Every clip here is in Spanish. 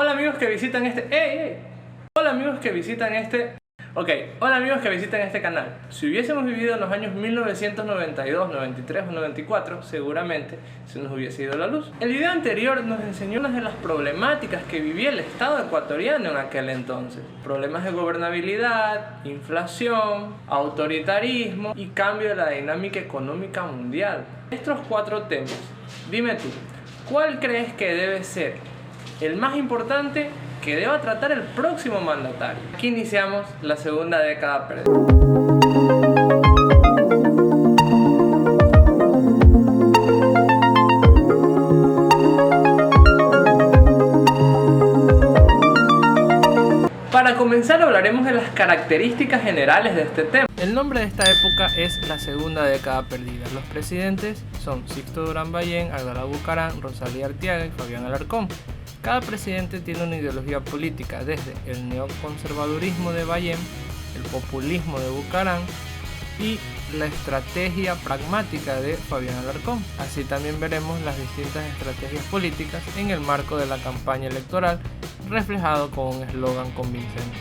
Hola amigos que visitan este... Hola amigos que visitan este... Hola amigos que visitan este canal. Si hubiésemos vivido en los años 1992, 93 o 94, seguramente se nos hubiese ido la luz. El video anterior nos enseñó unas de las problemáticas que vivía el Estado ecuatoriano en aquel entonces. Problemas de gobernabilidad, inflación, autoritarismo y cambio de la dinámica económica mundial. Estos 4 temas, dime tú, ¿cuál crees que debe ser el más importante que deba tratar el próximo mandatario? Aquí iniciamos la segunda década perdida. Para comenzar hablaremos de las características generales de este tema. El nombre de esta época es la segunda década perdida. Los presidentes son Sixto Durán Ballén, Abdalá Bucaram, Rosalía Arteaga y Fabián Alarcón. Cada presidente tiene una ideología política, desde el neoconservadurismo de Ballén, el populismo de Bucaram y la estrategia pragmática de Fabián Alarcón. Así también veremos las distintas estrategias políticas en el marco de la campaña electoral, reflejado con un eslogan convincente.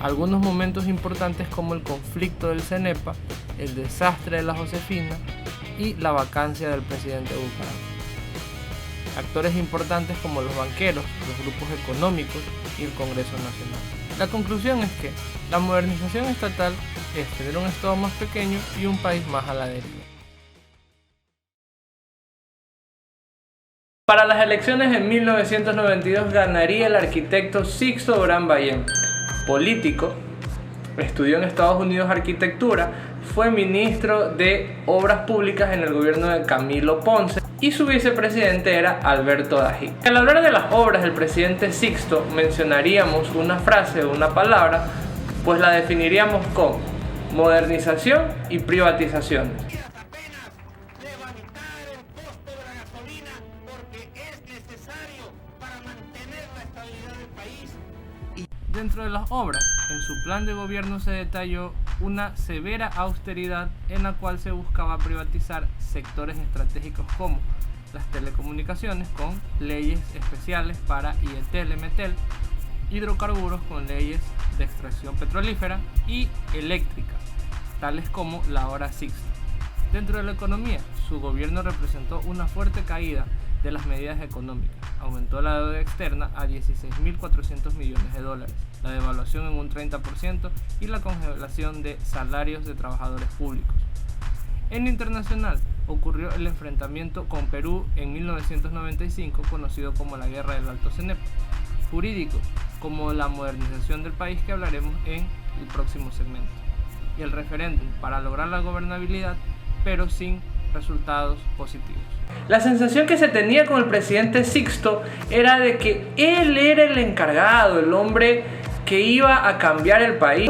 Algunos momentos importantes como el conflicto del CENEPA, el desastre de la Josefina y la vacancia del presidente Bucaram. Actores importantes como los banqueros, los grupos económicos y el Congreso Nacional. La conclusión es que la modernización estatal es tener un Estado más pequeño y un país más a la deriva. Para las elecciones en 1992 ganaría el arquitecto Sixto Durán Ballén, político, estudió en Estados Unidos arquitectura, fue ministro de Obras Públicas en el gobierno de Camilo Ponce y su vicepresidente era Alberto Dají. Al hablar de las obras del presidente Sixto mencionaríamos una frase o una palabra, pues la definiríamos con modernización y privatización. Dentro de las obras, en su plan de gobierno se detalló una severa austeridad en la cual se buscaba privatizar sectores estratégicos como las telecomunicaciones con leyes especiales para IETEL, METEL, hidrocarburos con leyes de extracción petrolífera y eléctrica, tales como la hora Sixto. Dentro de la economía, su gobierno representó una fuerte caída de las medidas económicas. Aumentó la deuda externa a 16.400 millones de dólares, la devaluación en un 30% y la congelación de salarios de trabajadores públicos. En lo internacional, ocurrió el enfrentamiento con Perú en 1995, conocido como la Guerra del Alto Cenepa. Jurídico, como la modernización del país, que hablaremos en el próximo segmento. Y el referéndum para lograr la gobernabilidad, pero sin resultados positivos. La sensación que se tenía con el presidente Sixto era de que él era el encargado, el hombre que iba a cambiar el país.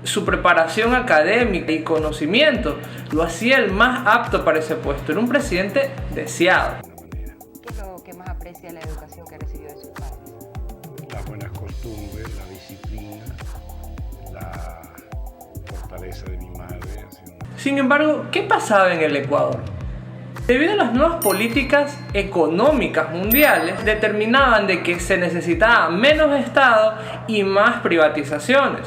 Su preparación académica y conocimiento lo hacía el más apto para ese puesto. Era un presidente deseado. ¿Qué es lo que más aprecia la educación que recibió de sus padres? Las buenas costumbres, la disciplina, la fortaleza de mi madre. Sin embargo, ¿qué pasaba en el Ecuador? Debido a las nuevas políticas económicas mundiales, determinaban de que se necesitaba menos Estado y más privatizaciones.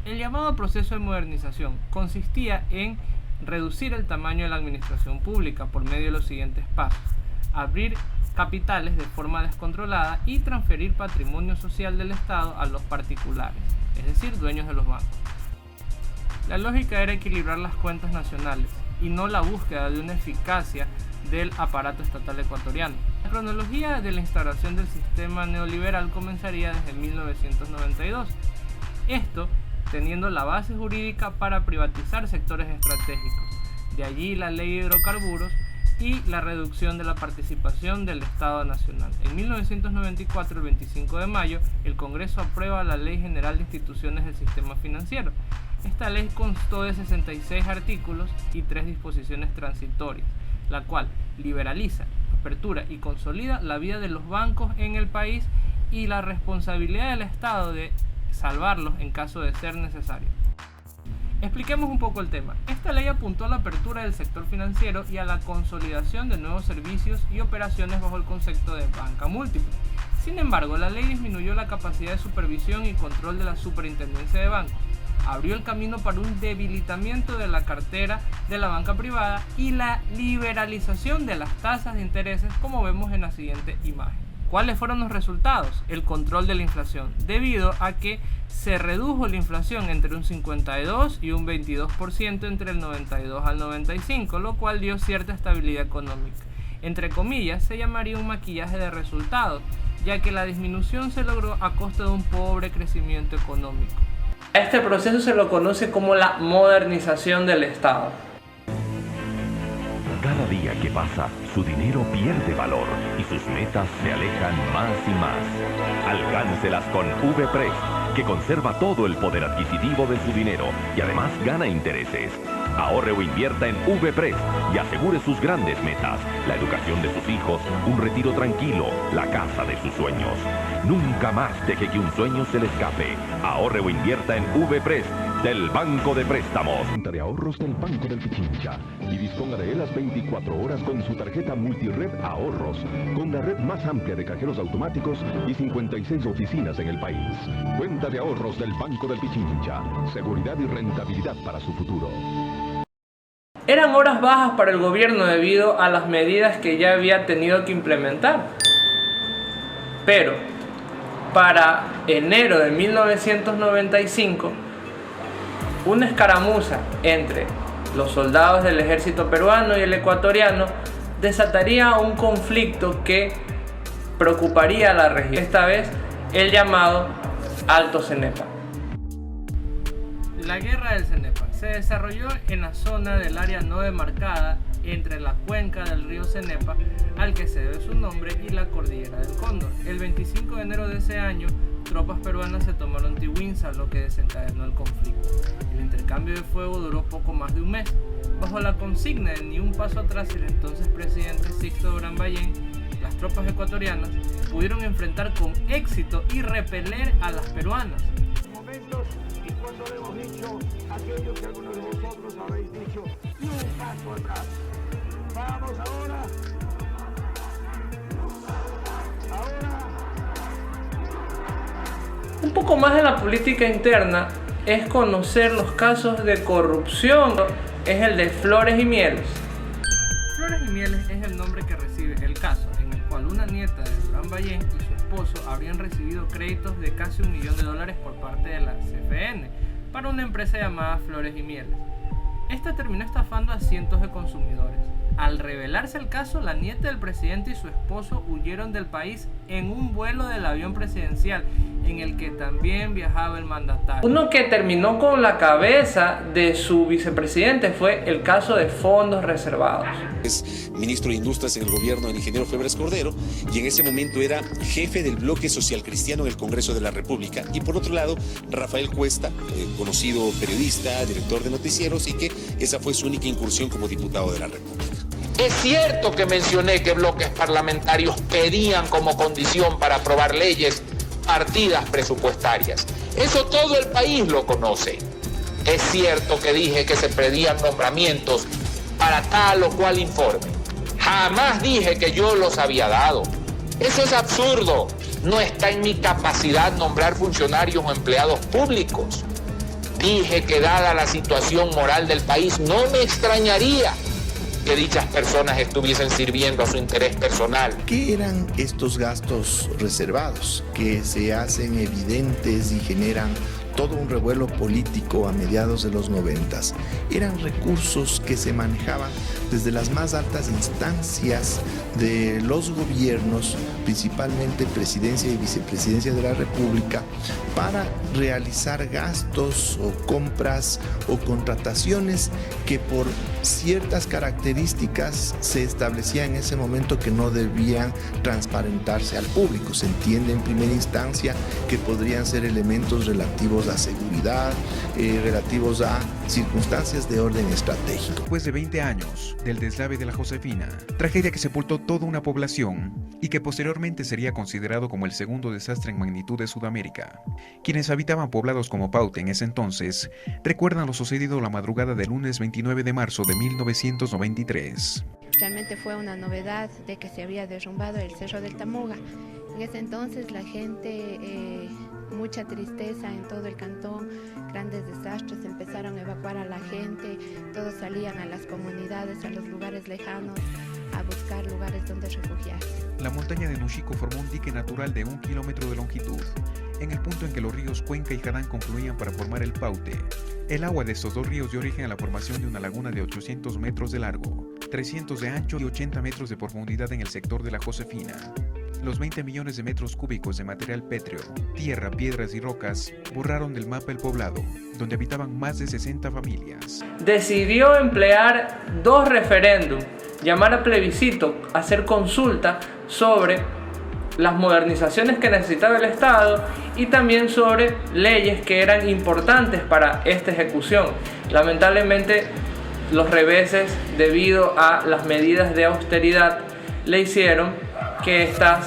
El llamado proceso de modernización consistía en reducir el tamaño de la administración pública por medio de los siguientes pasos: abrir capitales de forma descontrolada y transferir patrimonio social del Estado a los particulares, es decir, dueños de los bancos. La lógica era equilibrar las cuentas nacionales y no la búsqueda de una eficacia del aparato estatal ecuatoriano. La cronología de la instauración del sistema neoliberal comenzaría desde 1992. Esto teniendo la base jurídica para privatizar sectores estratégicos. De allí la ley de hidrocarburos y la reducción de la participación del Estado Nacional. En 1994, el 25 de mayo, el Congreso aprueba la Ley General de Instituciones del Sistema Financiero. Esta ley constó de 66 artículos y 3 disposiciones transitorias, la cual liberaliza, apertura y consolida la vida de los bancos en el país y la responsabilidad del Estado de salvarlos en caso de ser necesario. Expliquemos un poco el tema. Esta ley apuntó a la apertura del sector financiero y a la consolidación de nuevos servicios y operaciones bajo el concepto de banca múltiple. Sin embargo, la ley disminuyó la capacidad de supervisión y control de la Superintendencia de Bancos, abrió el camino para un debilitamiento de la cartera de la banca privada y la liberalización de las tasas de intereses, como vemos en la siguiente imagen. ¿Cuáles fueron los resultados? El control de la inflación, debido a que se redujo la inflación entre un 52 y un 22% entre el 92 al 95, lo cual dio cierta estabilidad económica. Entre comillas, se llamaría un maquillaje de resultados, ya que la disminución se logró a costa de un pobre crecimiento económico. A este proceso se lo conoce como la modernización del Estado. Cada día que pasa, su dinero pierde valor y sus metas se alejan más y más. Alcáncelas con VPRES, que conserva todo el poder adquisitivo de su dinero y además gana intereses. Ahorre o invierta en VPRES y asegure sus grandes metas, la educación de sus hijos, un retiro tranquilo, la casa de sus sueños. Nunca más deje que un sueño se le escape. Ahorre o invierta en VPRES del Banco de Préstamos. Cuenta de ahorros del Banco del Pichincha y disponga de él las 24 horas con su tarjeta Multired Ahorros, con la red más amplia de cajeros automáticos y 56 oficinas en el país. Cuenta de ahorros del Banco del Pichincha, seguridad y rentabilidad para su futuro. Eran horas bajas para el gobierno debido a las medidas que ya había tenido que implementar. Pero para enero de 1995, una escaramuza entre los soldados del ejército peruano y el ecuatoriano desataría un conflicto que preocuparía a la región, esta vez el llamado Alto Cenepa. La guerra del Cenepa se desarrolló en la zona del área no demarcada entre la cuenca del río Cenepa, al que se debe su nombre, y la cordillera del Cóndor. El 25 de enero de ese año, tropas peruanas se tomaron Tiwinza, lo que desencadenó el conflicto. El intercambio de fuego duró poco más de un mes. Bajo la consigna de ni un paso atrás, el entonces presidente Sixto Durán Ballén, las tropas ecuatorianas pudieron enfrentar con éxito y repeler a las peruanas. Y cuando le hemos dicho aquello que algunos de vosotros habéis dicho, ni un paso atrás. Vamos ahora. Un poco más de la política interna es conocer los casos de corrupción, es el de Flores y Mieles. Flores y Mieles es el nombre que recibe el caso, en el cual una nieta de Durán Ballén y su esposo habrían recibido créditos de casi $1 millón por parte de la CFN para una empresa llamada Flores y Mieles. Esta terminó estafando a cientos de consumidores. Al revelarse el caso, la nieta del presidente y su esposo huyeron del país en un vuelo del avión presidencial en el que también viajaba el mandatario. Uno que terminó con la cabeza de su vicepresidente fue el caso de fondos reservados. Es ministro de Industrias en el gobierno del ingeniero Febres Cordero y en ese momento era jefe del bloque social cristiano en el Congreso de la República. Y por otro lado, Rafael Cuesta, conocido periodista, director de noticieros, y que esa fue su única incursión como diputado de la República. Es cierto que mencioné que bloques parlamentarios pedían como condición para aprobar leyes partidas presupuestarias. Eso todo el país lo conoce. Es cierto que dije que se pedían nombramientos para tal o cual informe. Jamás dije que yo los había dado. Eso es absurdo. No está en mi capacidad nombrar funcionarios o empleados públicos. Dije que dada la situación moral del país, no me extrañaría que dichas personas estuviesen sirviendo a su interés personal. ¿Qué eran estos gastos reservados que se hacen evidentes y generan todo un revuelo político a mediados de los 90? Eran recursos que se manejaban desde las más altas instancias de los gobiernos, principalmente presidencia y vicepresidencia de la República, para realizar gastos o compras o contrataciones que por ciertas características se establecía en ese momento que no debían transparentarse al público. Se entiende en primera instancia que podrían ser elementos relativos a seguridad, relativos a circunstancias de orden estratégico. Después de 20 años del deslave de la Josefina, tragedia que sepultó toda una población y que posteriormente sería considerado como el segundo desastre en magnitud de Sudamérica. Quienes habitaban poblados como Paute en ese entonces recuerdan lo sucedido la madrugada del lunes 29 de marzo de 1993. Realmente fue una novedad de que se había derrumbado el Cerro del Tamuga En ese entonces la gente, mucha tristeza en todo el cantón, grandes desastres, empezaron a evacuar a la gente, todos salían a las comunidades, a los lugares lejanos, a buscar lugares donde refugiarse. La montaña de Nuxico formó un dique natural de 1 kilómetro de longitud, en el punto en que los ríos Cuenca y Jadán confluían para formar el Paute. El agua de estos dos ríos dio origen a la formación de una laguna de 800 metros de largo, 300 de ancho y 80 metros de profundidad en el sector de la Josefina. Los 20 millones de metros cúbicos de material pétreo, tierra, piedras y rocas borraron del mapa el poblado, donde habitaban más de 60 familias. Decidió emplear 2 referéndums, llamar a plebiscito, hacer consulta sobre las modernizaciones que necesitaba el Estado y también sobre leyes que eran importantes para esta ejecución. Lamentablemente, los reveses debido a las medidas de austeridad le hicieron que estos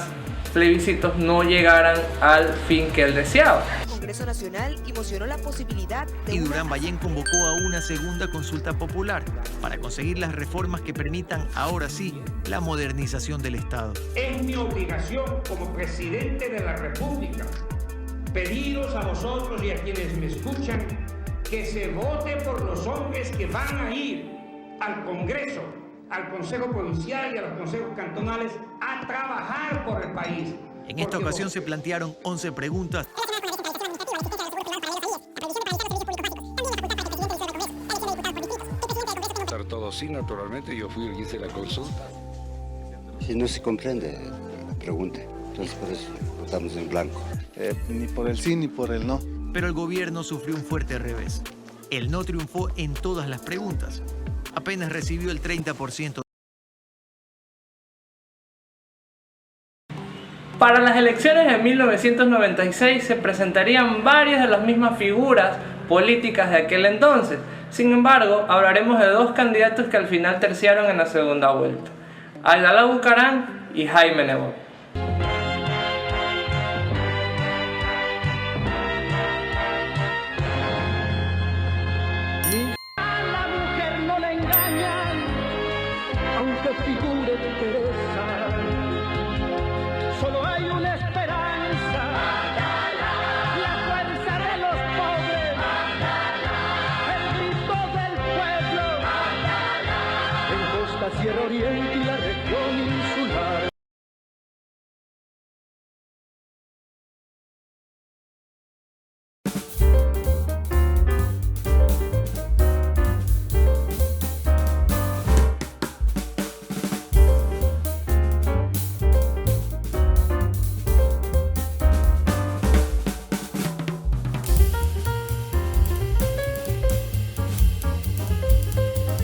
plebiscitos no llegaran al fin que él deseaba. El Congreso Nacional emocionó la posibilidad de y Durán Ballén convocó a una segunda consulta popular para conseguir las reformas que permitan, ahora sí, la modernización del Estado. Es mi obligación como presidente de la República pediros a vosotros y a quienes me escuchan que se vote por los hombres que van a ir al Congreso, al Consejo Provincial y a los consejos cantonales a trabajar por el país. En esta ocasión se plantearon 11 preguntas. Todo sí, naturalmente, yo fui el que hice la consulta. Si no se comprende, pregunte. Entonces por eso votamos en blanco. Ni por el sí ni por el no. Pero el gobierno sufrió un fuerte revés. El no triunfó en todas las preguntas. Apenas recibió el 30%. Para las elecciones de 1996 se presentarían varias de las mismas figuras políticas de aquel entonces. Sin embargo, hablaremos de 2 candidatos que al final terciaron en la segunda vuelta: Abdalá Bucaram y Jaime Nebot. A la mujer no le engañan, aunque figure Teresa. Solo hay una esperanza, la fuerza de los pobres, el grito del pueblo, en Costa, Sierra Oriente y la región insular.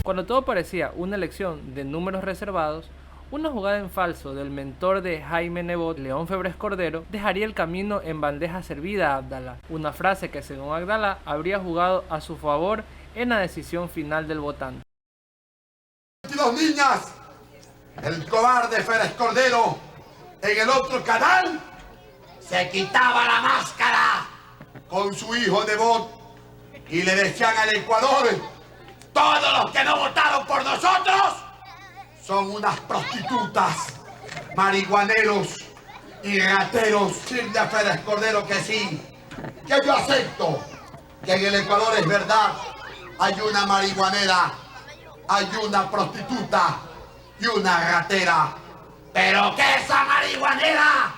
Cuando todo parecía una elección de números reservados, una jugada en falso del mentor de Jaime Nebot, León Febres Cordero, dejaría el camino en bandeja servida a Abdalá, una frase que según Abdalá habría jugado a su favor en la decisión final del votante. 22 niñas, el cobarde Febres Cordero en el otro canal se quitaba la máscara con su hijo Nebot y le decían al Ecuador: todos los que no votaron por nosotros son unas prostitutas, marihuaneros y rateros. Dile a Febres Cordero que sí, que yo acepto que en el Ecuador es verdad, hay una marihuanera, hay una prostituta y una ratera, pero que esa marihuanera,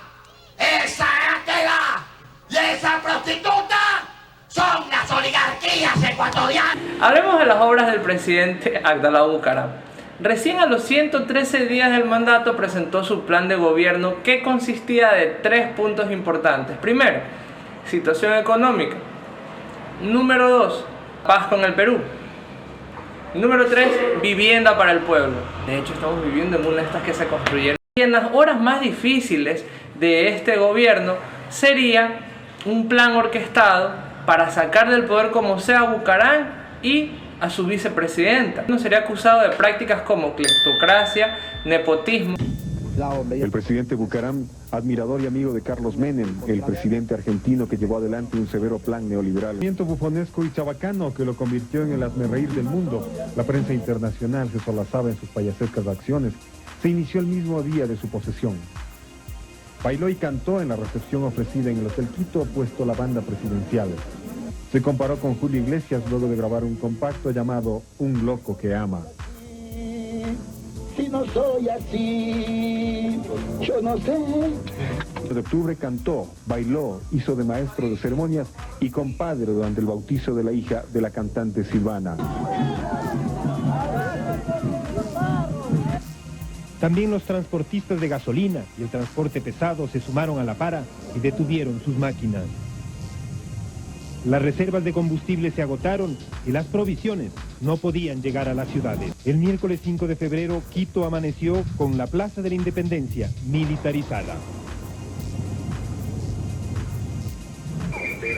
esa ratera y esa prostituta son las oligarquías ecuatorianas. Hablemos de las obras del presidente Abdalá Bucaram. Recién a los 113 días del mandato presentó su plan de gobierno, que consistía de 3 puntos importantes. Primero, situación económica. Número 2, paz con el Perú. Número 3, vivienda para el pueblo. De hecho, estamos viviendo en una de estas que se construyeron. Y en las horas más difíciles de este gobierno sería un plan orquestado para sacar del poder como sea a Bucaram y a su vicepresidenta. No sería acusado de prácticas como cleptocracia, nepotismo. El presidente Bucaram, admirador y amigo de Carlos Menem, el presidente argentino que llevó adelante un severo plan neoliberal. Movimiento bufonesco y chabacano que lo convirtió en el hazmerreír del mundo. La prensa internacional se solazaba en sus payasescas acciones. Se inició el mismo día de su posesión. Bailó y cantó en la recepción ofrecida en el Hotel Quito, puesto la banda presidencial. Se comparó con Julio Iglesias luego de grabar un compacto llamado Un loco que ama. Si no soy así, yo no sé. De octubre cantó, bailó, hizo de maestro de ceremonias y compadre durante el bautizo de la hija de la cantante Silvana. También los transportistas de gasolina y el transporte pesado se sumaron a la para y detuvieron sus máquinas. Las reservas de combustible se agotaron y las provisiones no podían llegar a las ciudades. El miércoles 5 de febrero, Quito amaneció con la Plaza de la Independencia militarizada.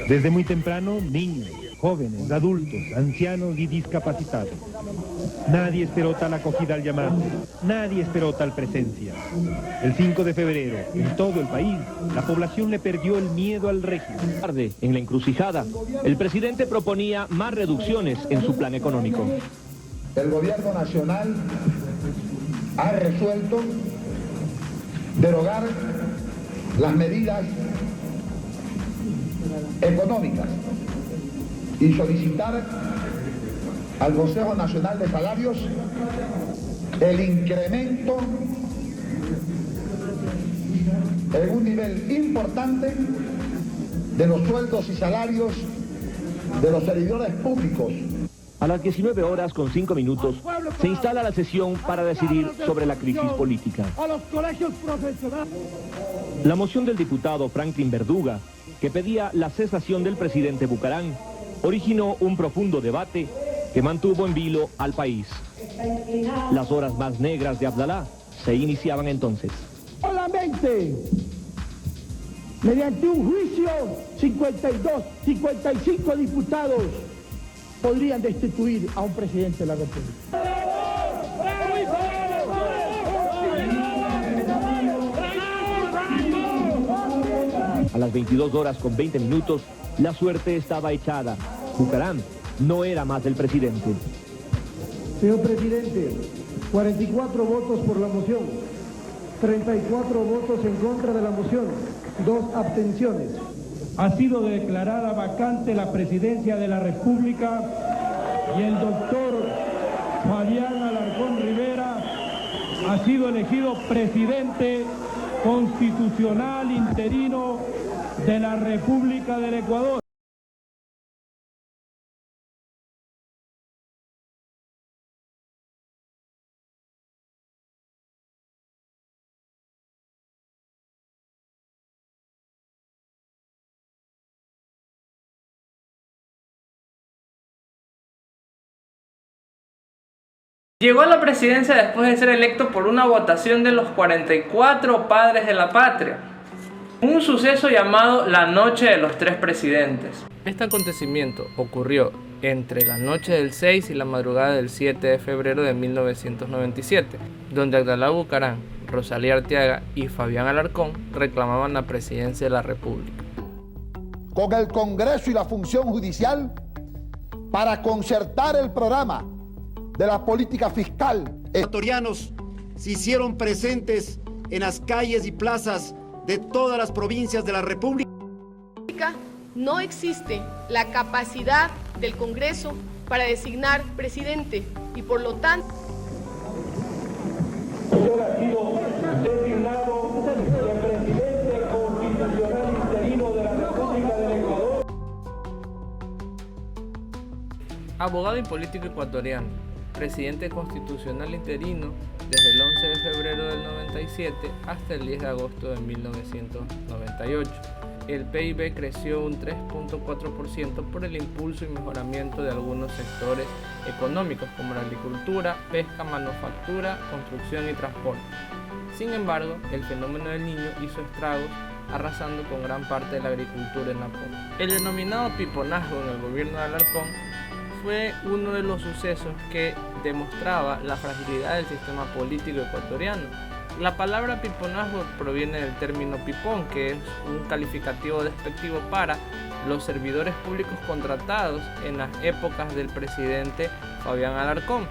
Desde muy temprano, niños, jóvenes, adultos, ancianos y discapacitados. Nadie esperó tal acogida al llamado, nadie esperó tal presencia. El 5 de febrero, en todo el país, la población le perdió el miedo al régimen. Tarde, en la encrucijada, el presidente proponía más reducciones en su plan económico. El gobierno nacional ha resuelto derogar las medidas económicas y solicitar al Consejo Nacional de Salarios el incremento en un nivel importante de los sueldos y salarios de los servidores públicos. A las 19 horas con 5 minutos se instala la sesión para decidir sobre la crisis política. A los colegios profesionales. La moción del diputado Franklin Verduga, que pedía la cesación del presidente Bucarán, originó un profundo debate que mantuvo en vilo al país. Las horas más negras de Abdalá se iniciaban entonces. Solamente mediante un juicio 55 diputados podrían destituir a un presidente de la República. A las 22 horas con 20 minutos, la suerte estaba echada. Bucarán no era más el presidente. Señor presidente, 44 votos por la moción, 34 votos en contra de la moción, 2 abstenciones. Ha sido declarada vacante la presidencia de la República y el doctor Fabián Alarcón Rivera ha sido elegido presidente constitucional interino de la República del Ecuador. Llegó a la presidencia después de ser electo por una votación de los 44 padres de la patria. Un suceso llamado la Noche de los Tres Presidentes. Este acontecimiento ocurrió entre la noche del 6 y la madrugada del 7 de febrero de 1997, donde Abdalá Bucarán, Rosalía Arteaga y Fabián Alarcón reclamaban la presidencia de la República. Con el Congreso y la función judicial para concertar el programa de la política fiscal. Ecuatorianos se hicieron presentes en las calles y plazas de todas las provincias de la República. No existe la capacidad del Congreso para designar presidente y por lo tanto ha sido designado el presidente constitucional interino de la República del Ecuador. Abogado y político ecuatoriano, presidente constitucional interino desde el 11 de febrero del 97 hasta el 10 de agosto de 1998. El PIB creció un 3.4% por el impulso y mejoramiento de algunos sectores económicos como la agricultura, pesca, manufactura, construcción y transporte. Sin embargo, el fenómeno del Niño hizo estragos, arrasando con gran parte de la agricultura en la zona. El denominado piponazgo en el gobierno de Alarcón fue uno de los sucesos que demostraba la fragilidad del sistema político ecuatoriano. La palabra piponazgo proviene del término pipón, que es un calificativo despectivo para los servidores públicos contratados en las épocas del presidente Fabián Alarcón.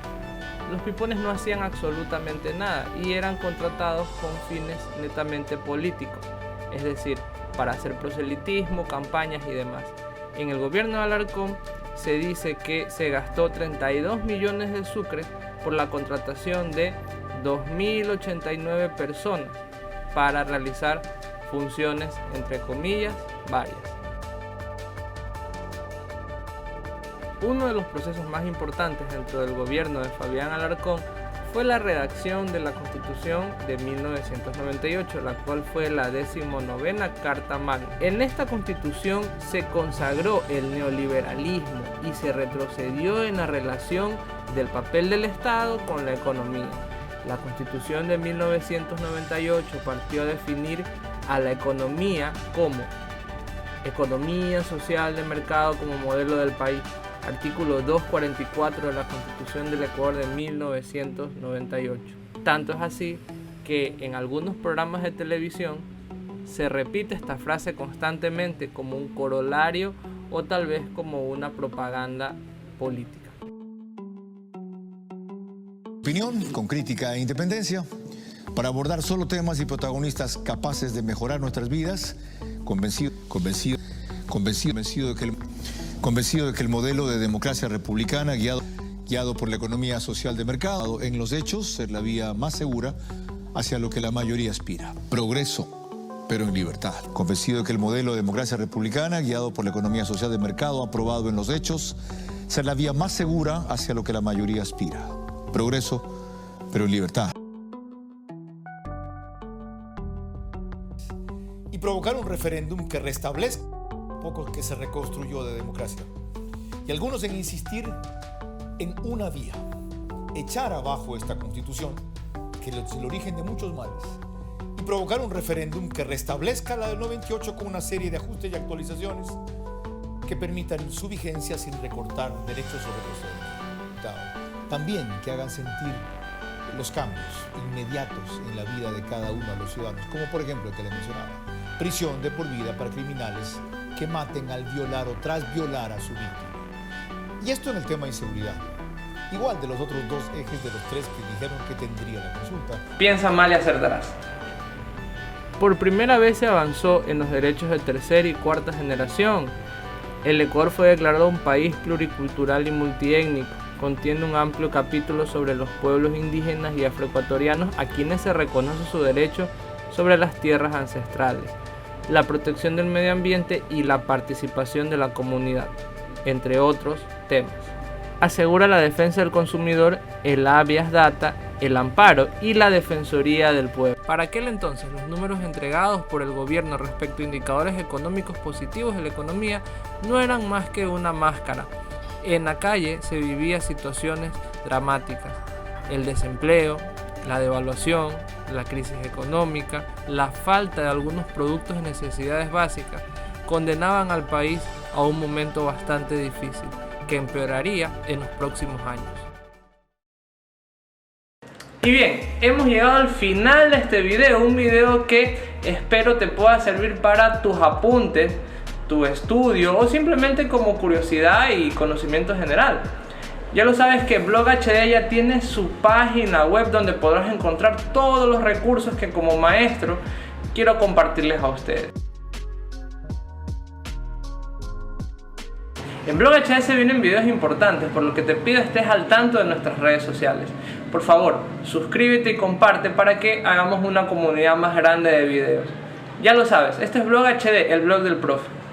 Los pipones no hacían absolutamente nada y eran contratados con fines netamente políticos. es decir, para hacer proselitismo, campañas y demás. En el gobierno de Alarcón se dice que se gastó 32 millones de sucres por la contratación de 2.089 personas para realizar funciones, entre comillas, varias. Uno de los procesos más importantes dentro del gobierno de Fabián Alarcón fue la redacción de la Constitución de 1998, la cual fue la 19ª Carta Magna. En esta Constitución se consagró el neoliberalismo y se retrocedió en la relación del papel del Estado con la economía. La Constitución de 1998 partió a definir a la economía como economía social de mercado como modelo del país. Artículo 244 de la Constitución del Ecuador de 1998. Tanto es así que en algunos programas de televisión se repite esta frase constantemente como un corolario o tal vez como una propaganda política. Opinión con crítica e independencia para abordar solo temas y protagonistas capaces de mejorar nuestras vidas, convencido de que el modelo de democracia republicana guiado por la economía social de mercado en los hechos es la vía más segura hacia lo que la mayoría aspira. Progreso, pero en libertad. Convencido de que el modelo de democracia republicana guiado por la economía social de mercado aprobado en los hechos es la vía más segura hacia lo que la mayoría aspira. Progreso, pero en libertad. Y provocar un referéndum que restablezca poco que se reconstruyó de democracia. Y algunos en insistir en una vía, echar abajo esta constitución, que es el origen de muchos males, y provocar un referéndum que restablezca la del 98 con una serie de ajustes y actualizaciones que permitan su vigencia sin recortar derechos sobre los diputados. También que hagan sentir los cambios inmediatos en la vida de cada uno de los ciudadanos, como por ejemplo el que le mencionaba, prisión de por vida para criminales que maten al violar o tras violar a su víctima. Y esto en el tema de inseguridad. Igual de los otros dos ejes de los tres que dijeron que tendría la consulta. Piensa mal y acertarás. Por primera vez se avanzó en los derechos de tercera y cuarta generación. El Ecuador fue declarado un país pluricultural y multiétnico. Contiene un amplio capítulo sobre los pueblos indígenas y afroecuatorianos a quienes se reconoce su derecho sobre las tierras ancestrales, la protección del medio ambiente y la participación de la comunidad, entre otros temas. Asegura la defensa del consumidor, el habeas data, el amparo y la defensoría del pueblo. Para aquel entonces, los números entregados por el gobierno respecto a indicadores económicos positivos de la economía no eran más que una máscara. En la calle se vivían situaciones dramáticas: el desempleo, la devaluación, la crisis económica, la falta de algunos productos de necesidades básicas condenaban al país a un momento bastante difícil que empeoraría en los próximos años. Y bien, hemos llegado al final de este video, un video que espero te pueda servir para tus apuntes, tu estudio o simplemente como curiosidad y conocimiento general. Ya lo sabes que Blog HD ya tiene su página web donde podrás encontrar todos los recursos que como maestro quiero compartirles a ustedes. En Blog HD se vienen videos importantes, por lo que te pido estés al tanto de nuestras redes sociales. Por favor, suscríbete y comparte para que hagamos una comunidad más grande de videos. Ya lo sabes, este es Blog HD, el blog del profe.